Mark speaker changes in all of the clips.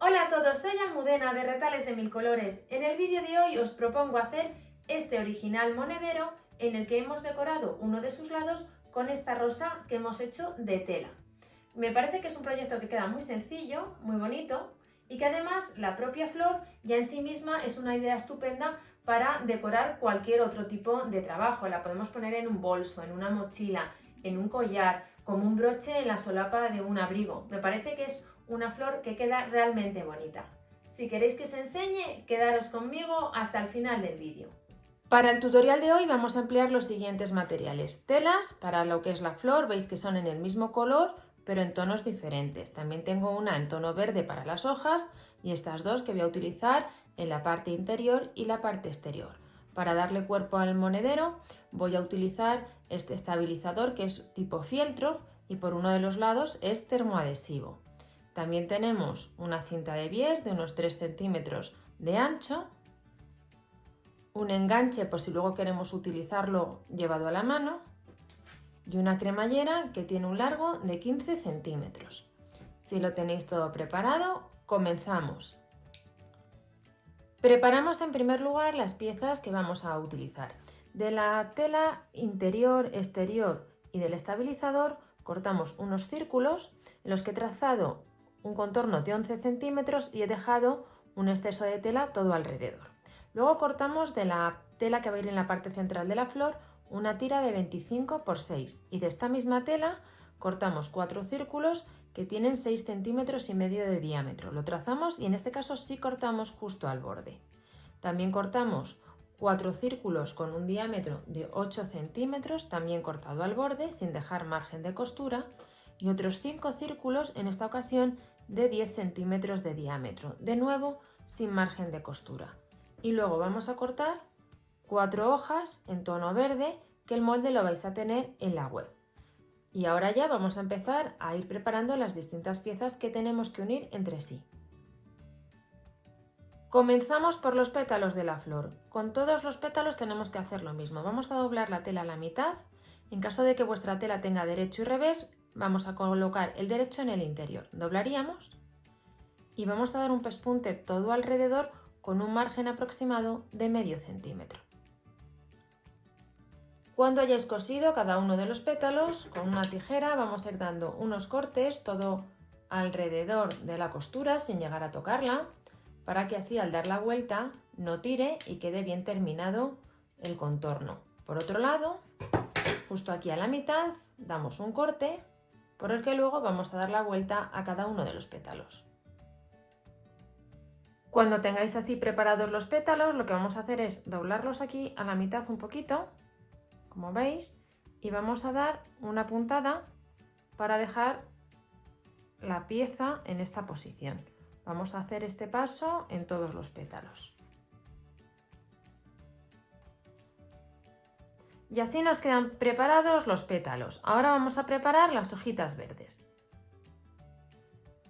Speaker 1: Hola a todos, soy Almudena de Retales de Mil Colores. En el vídeo de hoy os propongo hacer este original monedero en el que hemos decorado uno de sus lados con esta rosa que hemos hecho de tela. Me parece que es un proyecto que queda muy sencillo, muy bonito y que además la propia flor ya en sí misma es una idea estupenda para decorar cualquier otro tipo de trabajo. La podemos poner en un bolso, en una mochila, en un collar, como un broche en la solapa de un abrigo. Me parece que es una flor que queda realmente bonita. Si queréis que os enseñe, quedaros conmigo hasta el final del vídeo. Para el tutorial de hoy vamos a emplear los siguientes materiales. Telas para lo que es la flor, veis que son en el mismo color pero en tonos diferentes. También tengo una en tono verde para las hojas y estas dos que voy a utilizar en la parte interior y la parte exterior. Para darle cuerpo al monedero voy a utilizar este estabilizador que es tipo fieltro y por uno de los lados es termoadhesivo. También tenemos una cinta de bies de unos 3 centímetros de ancho, un enganche por si luego queremos utilizarlo llevado a la mano y una cremallera que tiene un largo de 15 centímetros. Si lo tenéis todo preparado, comenzamos. Preparamos en primer lugar las piezas que vamos a utilizar. De la tela interior, exterior y del estabilizador cortamos unos círculos en los que he trazado un contorno de 11 centímetros y he dejado un exceso de tela todo alrededor. Luego cortamos de la tela que va a ir en la parte central de la flor una tira de 25 por 6 y de esta misma tela cortamos 4 círculos que tienen 6 centímetros y medio de diámetro. Lo trazamos y en este caso sí cortamos justo al borde. También cortamos 4 círculos con un diámetro de 8 centímetros, también cortado al borde sin dejar margen de costura, y otros 5 círculos en esta ocasión de 10 centímetros de diámetro, de nuevo sin margen de costura. Y luego vamos a cortar 4 hojas en tono verde que el molde lo vais a tener en la web. Y ahora ya vamos a empezar a ir preparando las distintas piezas que tenemos que unir entre sí. Comenzamos por los pétalos de la flor. Con todos los pétalos tenemos que hacer lo mismo. Vamos a doblar la tela a la mitad. En caso de que vuestra tela tenga derecho y revés, vamos a colocar el derecho en el interior. Doblaríamos y vamos a dar un pespunte todo alrededor con un margen aproximado de medio centímetro. Cuando hayáis cosido cada uno de los pétalos, con una tijera vamos a ir dando unos cortes todo alrededor de la costura sin llegar a tocarla, para que así al dar la vuelta no tire y quede bien terminado el contorno. Por otro lado, justo aquí a la mitad damos un corte por el que luego vamos a dar la vuelta a cada uno de los pétalos. Cuando tengáis así preparados los pétalos, lo que vamos a hacer es doblarlos aquí a la mitad un poquito, como veis, y vamos a dar una puntada para dejar la pieza en esta posición. Vamos a hacer este paso en todos los pétalos. Y así nos quedan preparados los pétalos. Ahora vamos a preparar las hojitas verdes.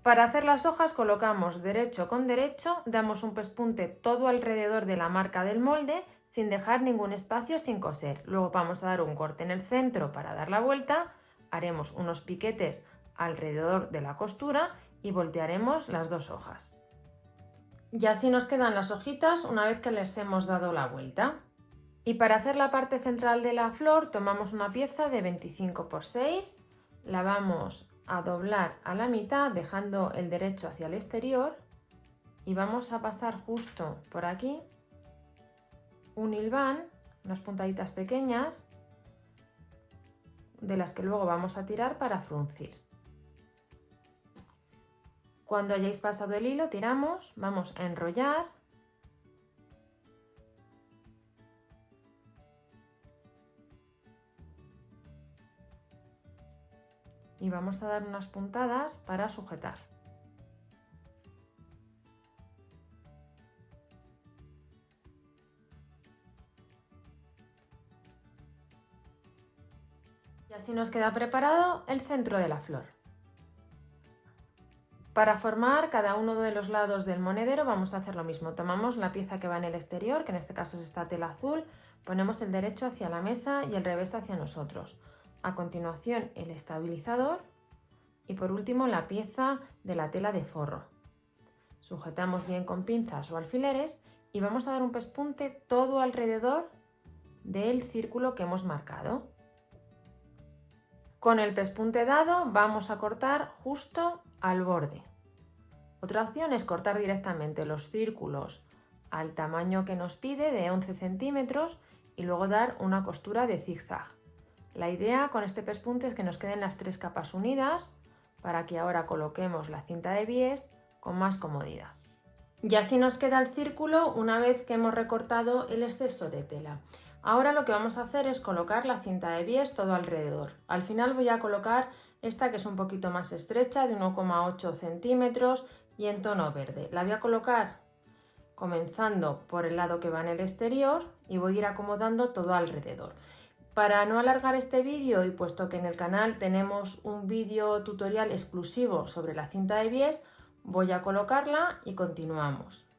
Speaker 1: Para hacer las hojas colocamos derecho con derecho, damos un pespunte todo alrededor de la marca del molde sin dejar ningún espacio sin coser. Luego vamos a dar un corte en el centro para dar la vuelta, haremos unos piquetes alrededor de la costura y voltearemos las dos hojas. Y así nos quedan las hojitas una vez que les hemos dado la vuelta. Y para hacer la parte central de la flor tomamos una pieza de 25 por 6, la vamos a doblar a la mitad dejando el derecho hacia el exterior y vamos a pasar justo por aquí un hilván, unas puntaditas pequeñas de las que luego vamos a tirar para fruncir. Cuando hayáis pasado el hilo tiramos, vamos a enrollar y vamos a dar unas puntadas para sujetar. Y así nos queda preparado el centro de la flor. Para formar cada uno de los lados del monedero vamos a hacer lo mismo. Tomamos la pieza que va en el exterior, que en este caso es esta tela azul, ponemos el derecho hacia la mesa y el revés hacia nosotros. A continuación el estabilizador y por último la pieza de la tela de forro. Sujetamos bien con pinzas o alfileres y vamos a dar un pespunte todo alrededor del círculo que hemos marcado. Con el pespunte dado vamos a cortar justo al borde. Otra opción es cortar directamente los círculos al tamaño que nos pide, de 11 centímetros, y luego dar una costura de zigzag. La idea con este pespunte es que nos queden las 3 capas unidas para que ahora coloquemos la cinta de bies con más comodidad. Y así nos queda el círculo una vez que hemos recortado el exceso de tela. Ahora lo que vamos a hacer es colocar la cinta de bies todo alrededor. Al final voy a colocar esta, que es un poquito más estrecha, de 1,8 centímetros y en tono verde. La voy a colocar comenzando por el lado que va en el exterior y voy a ir acomodando todo alrededor. Para no alargar este vídeo, y puesto que en el canal tenemos un vídeo tutorial exclusivo sobre la cinta de bies, voy a colocarla y continuamos.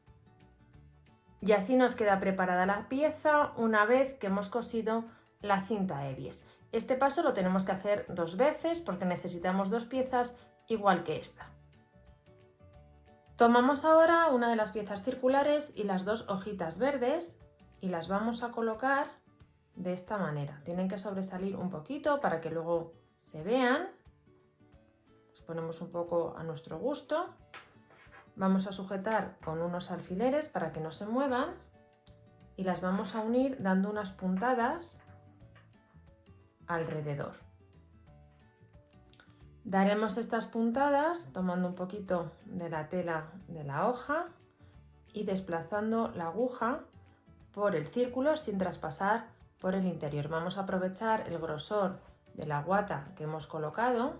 Speaker 1: Y así nos queda preparada la pieza una vez que hemos cosido la cinta de bies. Este paso lo tenemos que hacer 2 veces porque necesitamos 2 piezas igual que esta. Tomamos ahora una de las piezas circulares y las 2 hojitas verdes y las vamos a colocar de esta manera. Tienen que sobresalir un poquito para que luego se vean. Las ponemos un poco a nuestro gusto. Vamos a sujetar con unos alfileres para que no se muevan y las vamos a unir dando unas puntadas alrededor. Daremos estas puntadas tomando un poquito de la tela de la hoja y desplazando la aguja por el círculo sin traspasar por el interior. Vamos a aprovechar el grosor de la guata que hemos colocado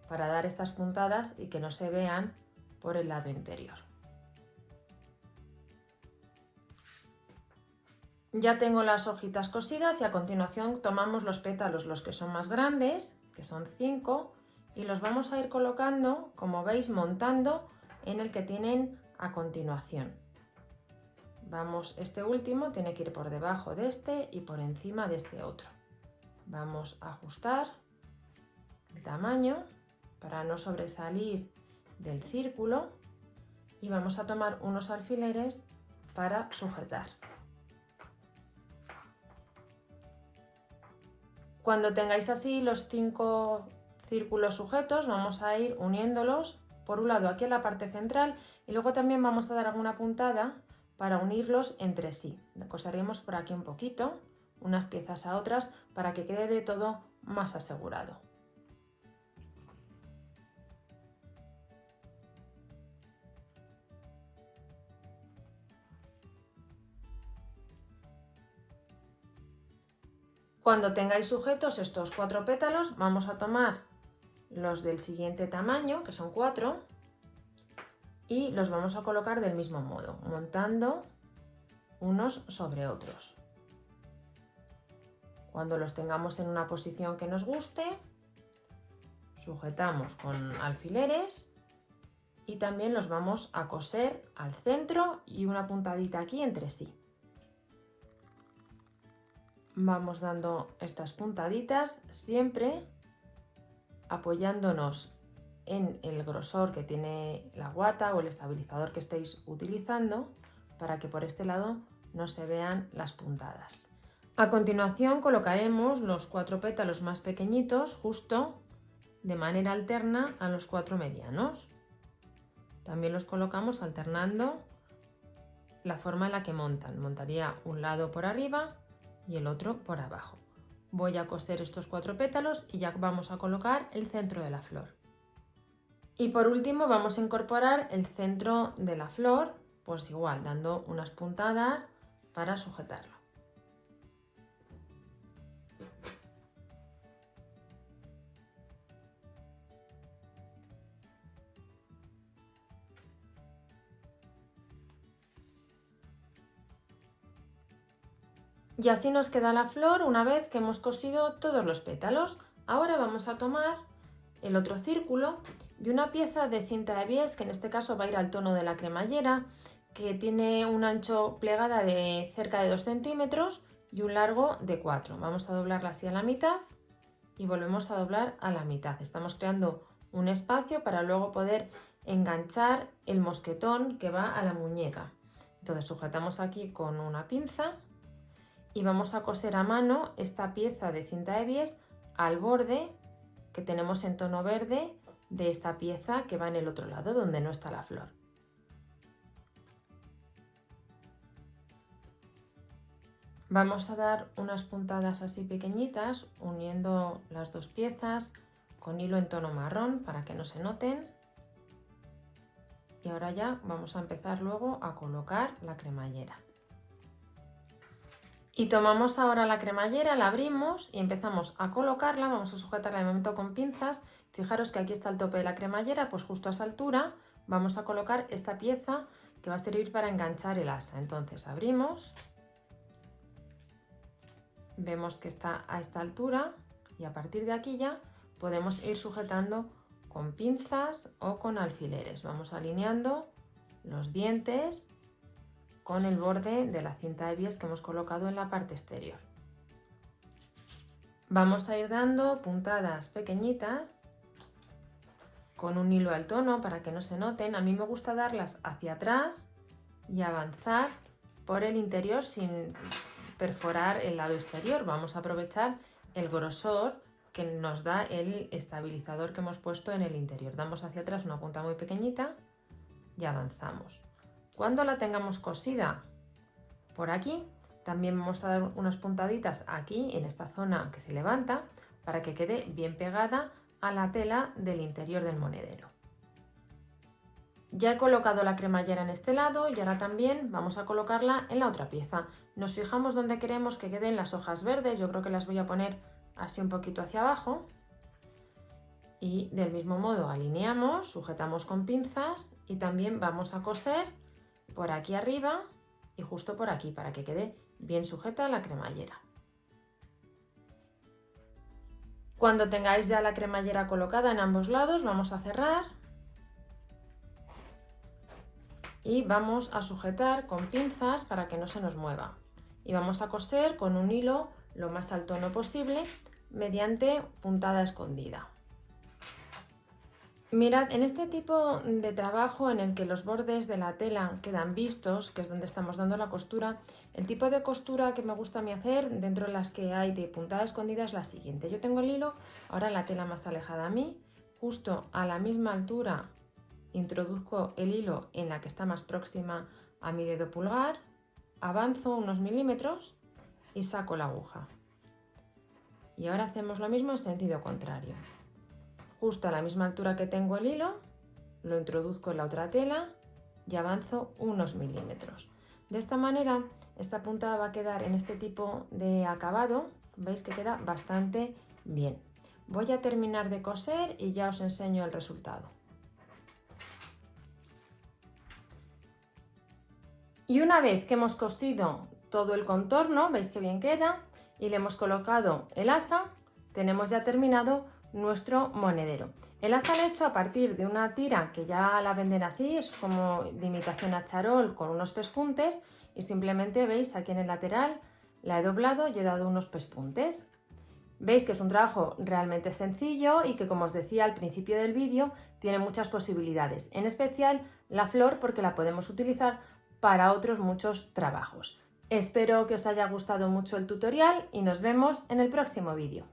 Speaker 1: para dar estas puntadas y que no se vean por el lado interior. Ya tengo las hojitas cosidas y a continuación tomamos los pétalos, los que son más grandes, que son 5, y los vamos a ir colocando, como veis, montando en el que tienen a continuación. Este último tiene que ir por debajo de este y por encima de este otro. Vamos a ajustar el tamaño para no sobresalir del círculo y vamos a tomar unos alfileres para sujetar. Cuando tengáis así los 5 círculos sujetos, vamos a ir uniéndolos por un lado aquí en la parte central y luego también vamos a dar alguna puntada para unirlos entre sí. Coseremos por aquí un poquito, unas piezas a otras, para que quede de todo más asegurado. Cuando tengáis sujetos estos 4 pétalos, vamos a tomar los del siguiente tamaño, que son 4, y los vamos a colocar del mismo modo, montando unos sobre otros. Cuando los tengamos en una posición que nos guste, sujetamos con alfileres y también los vamos a coser al centro y una puntadita aquí entre sí. Vamos dando estas puntaditas siempre apoyándonos en el grosor que tiene la guata o el estabilizador que estéis utilizando para que por este lado no se vean las puntadas. A continuación colocaremos los 4 pétalos más pequeñitos justo de manera alterna a los 4 medianos. También los colocamos alternando la forma en la que montan. Montaría un lado por arriba y el otro por abajo. Voy a coser estos 4 pétalos y ya vamos a colocar el centro de la flor. Y por último vamos a incorporar el centro de la flor, pues igual dando unas puntadas para sujetarlo. Y así nos queda la flor una vez que hemos cosido todos los pétalos. Ahora vamos a tomar el otro círculo y una pieza de cinta de bies, que en este caso va a ir al tono de la cremallera, que tiene un ancho plegada de cerca de 2 centímetros y un largo de 4. Vamos a doblarla así a la mitad y volvemos a doblar a la mitad. Estamos creando un espacio para luego poder enganchar el mosquetón que va a la muñeca. Entonces sujetamos aquí con una pinza y vamos a coser a mano esta pieza de cinta de bies al borde que tenemos en tono verde de esta pieza que va en el otro lado donde no está la flor. Vamos a dar unas puntadas así pequeñitas uniendo las dos piezas con hilo en tono marrón para que no se noten. Y ahora ya vamos a empezar luego a colocar la cremallera. Y tomamos ahora la cremallera, la abrimos y empezamos a colocarla, vamos a sujetarla de momento con pinzas. Fijaros que aquí está el tope de la cremallera, pues justo a esa altura vamos a colocar esta pieza que va a servir para enganchar el asa. Entonces abrimos, vemos que está a esta altura y a partir de aquí ya podemos ir sujetando con pinzas o con alfileres. Vamos alineando los dientes con el borde de la cinta de bies que hemos colocado en la parte exterior. Vamos a ir dando puntadas pequeñitas con un hilo al tono para que no se noten. A mí me gusta darlas hacia atrás y avanzar por el interior sin perforar el lado exterior. Vamos a aprovechar el grosor que nos da el estabilizador que hemos puesto en el interior. Damos hacia atrás una punta muy pequeñita y avanzamos. Cuando la tengamos cosida por aquí, también vamos a dar unas puntaditas aquí en esta zona que se levanta para que quede bien pegada a la tela del interior del monedero. Ya he colocado la cremallera en este lado y ahora también vamos a colocarla en la otra pieza. Nos fijamos donde queremos que queden las hojas verdes, yo creo que las voy a poner así un poquito hacia abajo y del mismo modo alineamos, sujetamos con pinzas y también vamos a coser por aquí arriba y justo por aquí para que quede bien sujeta la cremallera. Cuando tengáis ya la cremallera colocada en ambos lados vamos a cerrar y vamos a sujetar con pinzas para que no se nos mueva y vamos a coser con un hilo lo más al tono posible mediante puntada escondida. Mirad, en este tipo de trabajo en el que los bordes de la tela quedan vistos, que es donde estamos dando la costura, el tipo de costura que me gusta a mí hacer dentro de las que hay de puntada escondida es la siguiente. Yo tengo el hilo ahora en la tela más alejada a mí, justo a la misma altura introduzco el hilo en la que está más próxima a mi dedo pulgar, avanzo unos milímetros y saco la aguja. Y ahora hacemos lo mismo en sentido contrario. Justo a la misma altura que tengo el hilo, lo introduzco en la otra tela y avanzo unos milímetros. De esta manera, esta puntada va a quedar en este tipo de acabado, veis que queda bastante bien. Voy a terminar de coser y ya os enseño el resultado. Y una vez que hemos cosido todo el contorno, veis que bien queda, y le hemos colocado el asa, tenemos ya terminado nuestro monedero. El asa lo he hecho a partir de una tira que ya la venden así, es como de imitación a charol con unos pespuntes y simplemente veis aquí en el lateral la he doblado y he dado unos pespuntes. Veis que es un trabajo realmente sencillo y que, como os decía al principio del vídeo, tiene muchas posibilidades, en especial la flor porque la podemos utilizar para otros muchos trabajos. Espero que os haya gustado mucho el tutorial y nos vemos en el próximo vídeo.